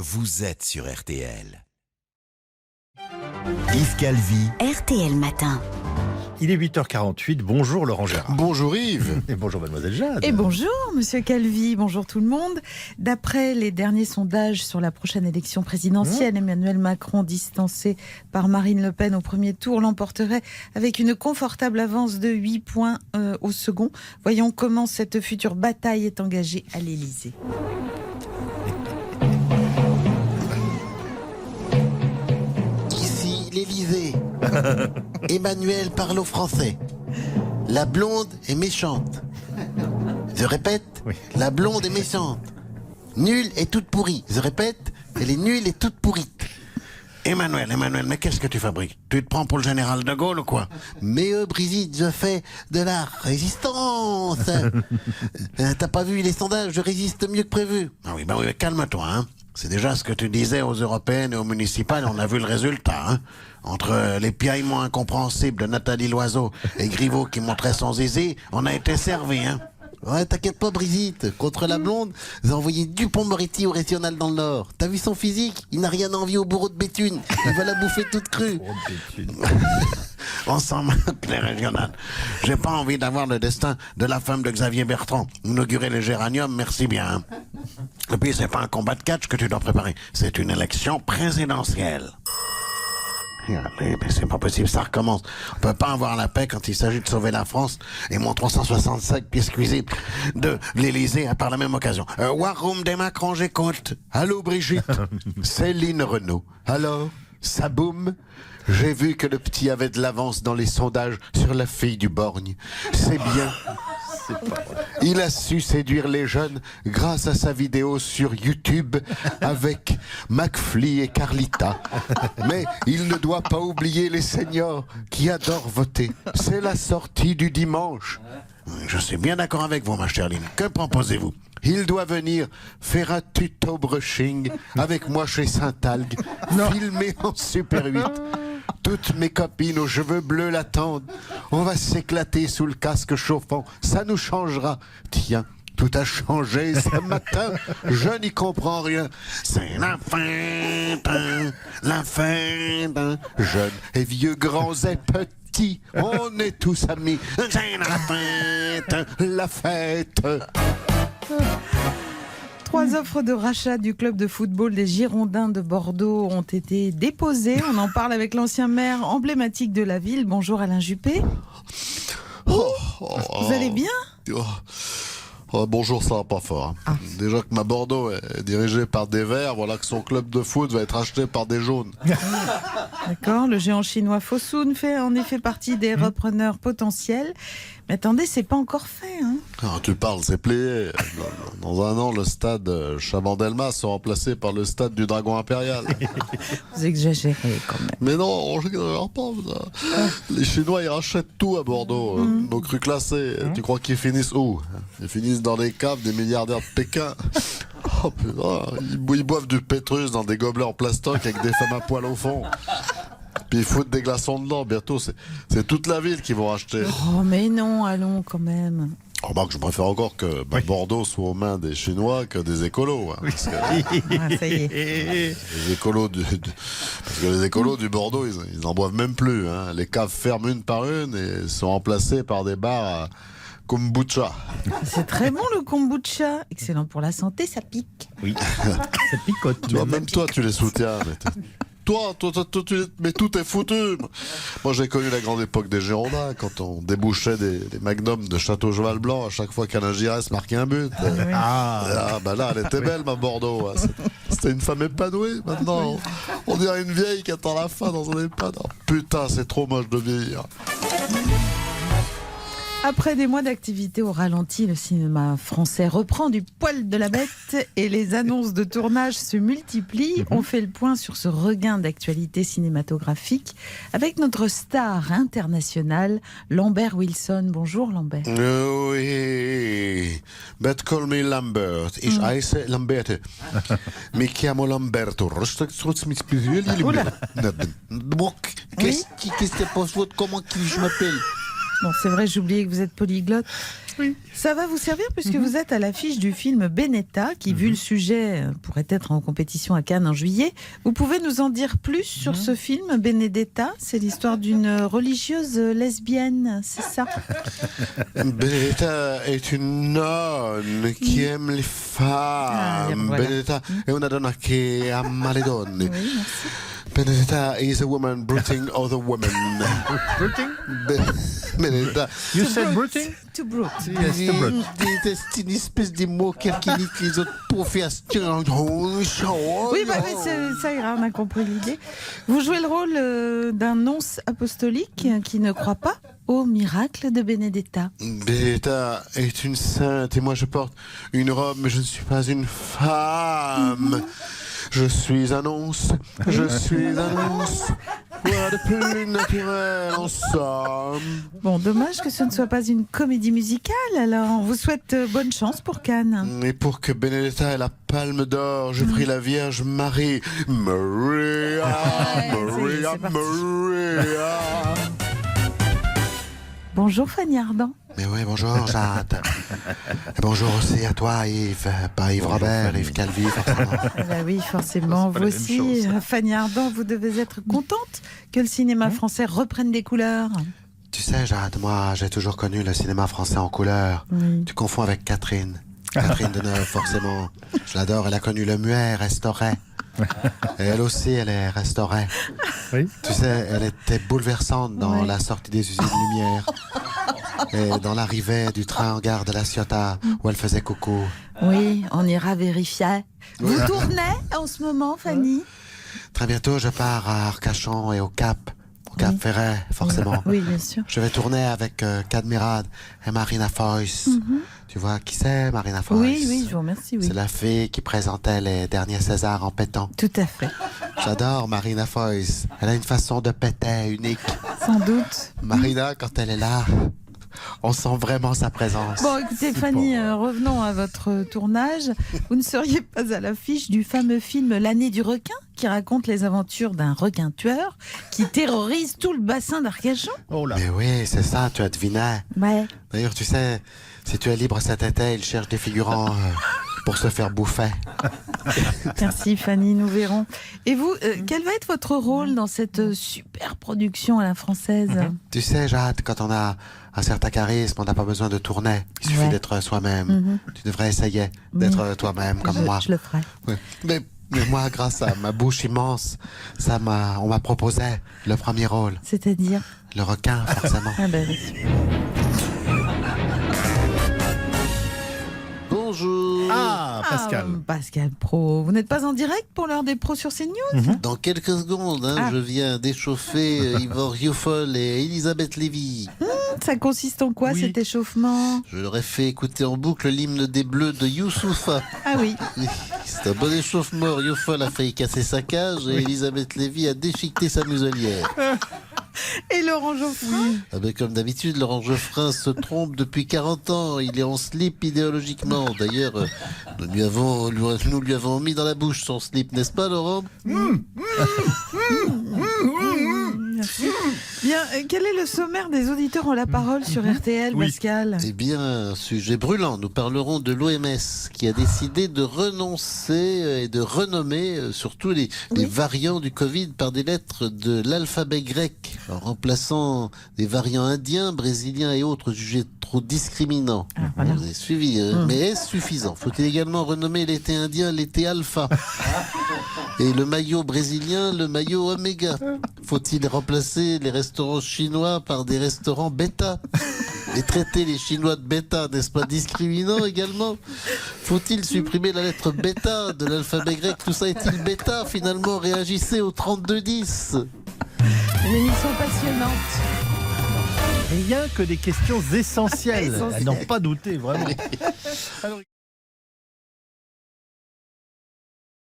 vous êtes sur RTL. Yves Calvi. RTL Matin. Il est 8h48, bonjour Laurent Gérard. Bonjour Yves. Et bonjour Mademoiselle Jade. Et bonjour Monsieur Calvi, bonjour tout le monde. D'après les derniers sondages sur la prochaine élection présidentielle, Emmanuel Macron, distancé par Marine Le Pen au premier tour, l'emporterait avec une confortable avance de 8 points au second. Voyons comment cette future bataille est engagée à l'Élysée. Ici l'Élysée. Emmanuel parle au Français. La blonde est méchante. Je répète, Oui. la blonde est méchante. Nulle et toute pourrie. Je répète, elle est nulle et toute pourrite. Emmanuel, mais qu'est-ce que tu fabriques? Tu te prends pour le général de Gaulle ou quoi? Mais Brigitte, je fais de la résistance. T'as pas vu les sondages? Je résiste mieux que prévu. Ah oui, mais calme-toi, hein. C'est déjà ce que tu disais aux européennes et aux municipales, on a vu le résultat, hein. Entre les piaillements incompréhensibles de Nathalie Loiseau et Griveaux qui montrait son zizi, on a été servi, hein. Ouais, t'inquiète pas, Brigitte. Contre la blonde, j'ai envoyé Dupond-Moretti au régional dans le Nord. T'as vu son physique? Il n'a rien envie au bourreau de Béthune. Il va la bouffer toute crue. On s'en moque, les régionales. J'ai pas envie d'avoir le destin de la femme de Xavier Bertrand. Inaugurer les géraniums, merci bien. Hein. Et puis, c'est pas un combat de catch que tu dois préparer. C'est une élection présidentielle. Mais c'est pas possible, ça recommence. On peut pas avoir la paix quand il s'agit de sauver la France et mon 365 pièces cuisine de l'Élysée par la même occasion. War Room des Macron, j'écoute. Allô Brigitte. Céline Renaud. Alors, ça boum. J'ai vu que le petit avait de l'avance dans les sondages sur la fille du borgne. C'est bien. Il a su séduire les jeunes grâce à sa vidéo sur YouTube avec McFly et Carlita. Mais il ne doit pas oublier les seniors qui adorent voter. C'est la sortie du dimanche. Je suis bien d'accord avec vous, ma chère Lynn. Que proposez-vous? Il doit venir faire un tuto brushing avec moi chez Saint-Algue, filmé en Super 8. Toutes mes copines aux cheveux bleus l'attendent. On va s'éclater sous le casque chauffant. Ça nous changera. Tiens, tout a changé ce matin. Je n'y comprends rien. C'est la fête, jeunes et vieux, grands et petits. On est tous amis. C'est la fête. 3 offres de rachat du club de football des Girondins de Bordeaux ont été déposées. On en parle avec l'ancien maire emblématique de la ville. Bonjour Alain Juppé. Vous allez bien? Bonjour, ça va pas fort. Hein. Déjà que ma Bordeaux est dirigée par des Verts, voilà que son club de foot va être acheté par des jaunes. D'accord, le géant chinois Fosun fait en effet partie des repreneurs potentiels. Mais attendez, c'est pas encore fait, hein. Tu parles, c'est plié. Dans un an, le stade Chabandelmas sera remplacé par le stade du Dragon Impérial. Vous exagérez quand même. Mais non, on n'exagère pas. Les Chinois, ils rachètent tout à Bordeaux. Nos crus classés. Tu crois qu'ils finissent où? Ils finissent dans les caves des milliardaires de Pékin. Oh putain, ils boivent du pétrus dans des gobelets en plastoc avec des femmes à poil au fond. Puis ils foutent des glaçons dedans. Bientôt, c'est toute la ville qui vont racheter. Oh mais non, allons quand même. Remarque, je préfère encore que Bordeaux soit aux mains des Chinois que des écolos. Hein, parce que Ça y est. les écolos parce que les écolos du Bordeaux, ils en boivent même plus. Hein. Les caves ferment une par une et sont remplacées par des bars à kombucha. C'est très bon le kombucha. Excellent pour la santé, ça pique. Oui, ça picote. Tu vois, même toi, tu les soutiens. Mais tout est foutu. Moi, j'ai connu la grande époque des Girondins, quand on débouchait des magnums de Château Cheval Blanc à chaque fois qu'Alain Giresse marquait un but. Bah là, elle était belle, ma Bordeaux. Hein. C'était une femme épanouie. Maintenant, on dirait une vieille qui attend la fin dans un EHPAD. Oh, putain, c'est trop moche de vieillir. Après des mois d'activité au ralenti, le cinéma français reprend du poil de la bête et les annonces de tournage se multiplient. On fait le point sur ce regain d'actualité cinématographique avec notre star internationale, Lambert Wilson. Bonjour Lambert. Oui, but call me Lambert. Ich heiße Lamberto. Mi chiamo Lamberto. Oula. Qu'est-ce que tu penses? Comment je m'appelle? Bon, c'est vrai, j'ai oublié que vous êtes polyglotte. Oui. Ça va vous servir puisque vous êtes à l'affiche du film Benedetta, qui, vu le sujet, pourrait être en compétition à Cannes en juillet. Vous pouvez nous en dire plus sur ce film Benedetta? C'est l'histoire d'une religieuse lesbienne, c'est ça? Benedetta est une nonne qui aime les femmes. voilà. Benedetta è una donna che ama le donne. Oui, merci. Benedetta is a woman brooding other women. Bruting? Benedetta. You said bruting? To brute. Yes, to brute. C'est une espèce de moqueur qui dit que les autres professeurs. Oui, ça ira, on a compris l'idée. Vous jouez le rôle d'un nonce apostolique qui ne croit pas au miracle de Benedetta. Benedetta est une sainte et moi je porte une robe, mais je ne suis pas une femme. Je suis un nonce, je suis un nonce. Quoi de plus naturel en somme? Bon, dommage que ce ne soit pas une comédie musicale, alors on vous souhaite bonne chance pour Cannes. Et pour que Benedetta ait la palme d'or, je prie la Vierge Marie. Maria, Maria, c'est parti. Maria. Bonjour Fanny Ardant. Mais oui, bonjour Jade. Et bonjour aussi à toi Yves, pas Yves Robert, Yves Calvi, forcément. Ah bah oui, forcément, C'est pas vous la même aussi, chose. Fanny Ardant, vous devez être contente que le cinéma français reprenne des couleurs. Tu sais Jade, moi j'ai toujours connu le cinéma français en couleur. Oui. Tu confonds avec Catherine. Catherine Deneuve, forcément. Je l'adore, elle a connu le muet, restauré. Et elle aussi, elle est restaurée. Oui. Tu sais, elle était bouleversante dans Ouais. la sortie des usines Lumière. Et dans l'arrivée du train en gare de La Ciotat, où elle faisait coucou. Oui, on ira vérifier. Vous tournez en ce moment, Fanny? Très bientôt, je pars à Arcachon et au Cap Oui. Ferret, forcément. Oui, bien sûr. Je vais tourner avec Cadmerade et Marina Foïs. Tu vois qui c'est, Marina Foïs? Oui, oui, je vous remercie, oui. C'est la fille qui présentait les derniers Césars en pétant. Tout à fait, J'adore Marina Foïs. Elle a une façon de péter unique. sans doute. Marina, quand elle est là, on sent vraiment sa présence. Bon, écoutez, Fanny, revenons à votre tournage. Vous ne seriez pas à l'affiche du fameux film L'année du requin, qui raconte les aventures d'un requin tueur qui terrorise tout le bassin d'Arcachon? Oh là. Mais oui, c'est ça, tu as deviné. Ouais. D'ailleurs, tu sais, si tu es libre cet été, il cherche des figurants pour se faire bouffer. Merci Fanny, nous verrons. Et vous, quel va être votre rôle dans cette super production à la française? Tu sais, Jade, quand on a un certain charisme, on n'a pas besoin de tourner. Il suffit Ouais. d'être soi-même. Tu devrais essayer d'être toi-même comme moi. Je le ferai. Ouais. Mais moi, grâce à ma bouche immense, on m'a proposé le premier rôle. C'est-à-dire? Le requin, forcément. Ah ben oui. Bonjour. Ah, Pascal. Ah, Pascal Pro. Vous n'êtes pas en direct pour l'heure des pros sur CNews? Dans quelques secondes, Ah. je viens d'échauffer Yvon Rioufol et Elisabeth Lévy. Ça consiste en quoi Oui. cet échauffement? Je leur ai fait écouter en boucle l'hymne des Bleus de Youssoufa. Ah oui. C'est un bon échauffement. Rioufol a failli casser sa cage et Elisabeth Lévy a déchiqueté sa muselière. Et Laurent Geoffrin? Ah ben, comme d'habitude, Laurent Geoffrin se trompe depuis 40 ans. Il est en slip idéologiquement. D'ailleurs, nous lui avons mis dans la bouche son slip, n'est-ce pas, Laurent? Merci. Bien, quel est le sommaire des auditeurs ont la parole sur RTL, Oui. Pascal? Eh bien, sujet brûlant. Nous parlerons de l'OMS qui a décidé de renoncer et de renommer surtout les variants du Covid par des lettres de l'alphabet grec, en remplaçant des variants indiens, brésiliens et autres jugés trop discriminants. Ah, voilà. Vous avez suivi, mais est-ce suffisant? Faut-il également renommer l'été indien l'été alpha? Et le maillot brésilien, le maillot oméga? Faut-il remplacer les restaurants chinois par des restaurants bêta? Et traiter les Chinois de bêta, n'est-ce pas discriminant également? Faut-il supprimer la lettre bêta de l'alphabet grec? Tout ça est-il bêta finalement? Réagissez au 3210. Une émission passionnante. Rien que des questions essentielles. Essentielles. À n'en pas douter, vraiment. Alors,